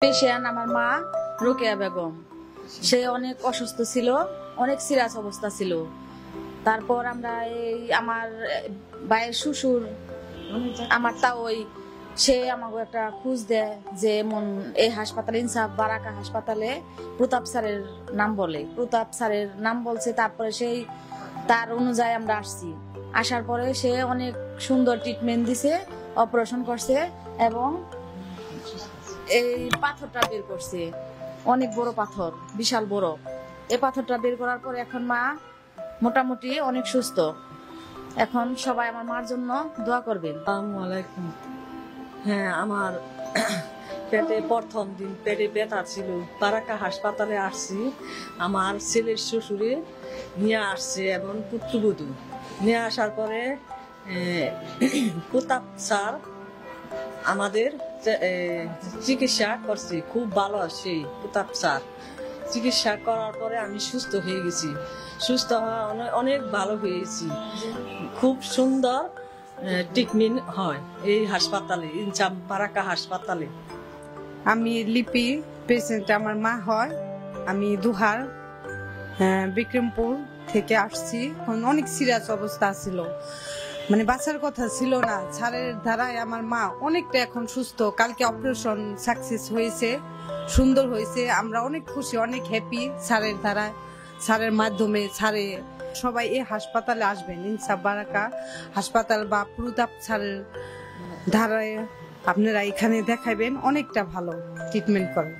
Patient আমার মা রোকেয়া বেগম। সে অনেক অসুস্থ ছিল, অনেক সিরিয়াস অবস্থা ছিল। তারপর আমরা এই আমার ভাইয়ের শ্বশুর আমার ওই সে আমাকে একটা খুঁজ দেয় যে এমন এই হাসপাতালে ইনসাফ বারাকা হাসপাতালে প্রতাপ স্যারের নাম বলে, প্রতাপ স্যারের নাম বলছে। তারপরে সেই তার অনুযায়ী আমরা আসছি। আসার পরে সে অনেক সুন্দর ট্রিটমেন্ট দিছে, অপারেশন করছে এবং এই পাথরটা বের করছে, অনেক বড় পাথর, বিশাল বড়। এই পাথরটা বের করার পর এখন মা মোটামুটি অনেক সুস্থ। এখন সবাই আমার মার জন্য দোয়া করবেন। আসসালামু আলাইকুম। হ্যাঁ, আমার পেটে প্রথম দিন পেটে ব্যথা ছিল, বারাকা হাসপাতালে আসছি। আমার ছেলের শ্বশুরে নিয়ে আসছে এবং পুত্রবধূ নিয়ে আসার পরে প্রতাপ স্যার আমাদের চিকিৎসা করছে, খুব ভালো আছে প্রতাপ স্যার। চিকিৎসা করার পরে আমি সুস্থ হয়ে গেছি, সুস্থ হওয়া অনেক ভালো হয়েছি। খুব সুন্দর ট্রিটমেন্ট হয় এই হাসপাতালে, ইনসাফ বারাকা হাসপাতালে। আমি লিপি, পেশেন্ট আমার মা হয়। আমি দুহার বিক্রমপুর থেকে আসছি। অনেক সিরিয়াস অবস্থা ছিল, মানে বাঁচার কথা ছিল না। স্যারের ধারায় আমার মা অনেকটা এখন সুস্থ। কালকে অপারেশন সাকসেস হয়েছে, সুন্দর হয়েছে। আমরা অনেক খুশি, অনেক হ্যাপি স্যারের ধারায়, স্যারের মাধ্যমে। স্যারে সবাই এই হাসপাতালে আসবেন, ইনসাফ বারাকা হাসপাতাল বা প্রতাপ স্যারের ধারায় আপনারা এখানে দেখাবেন, অনেকটা ভালো ট্রিটমেন্ট করেন।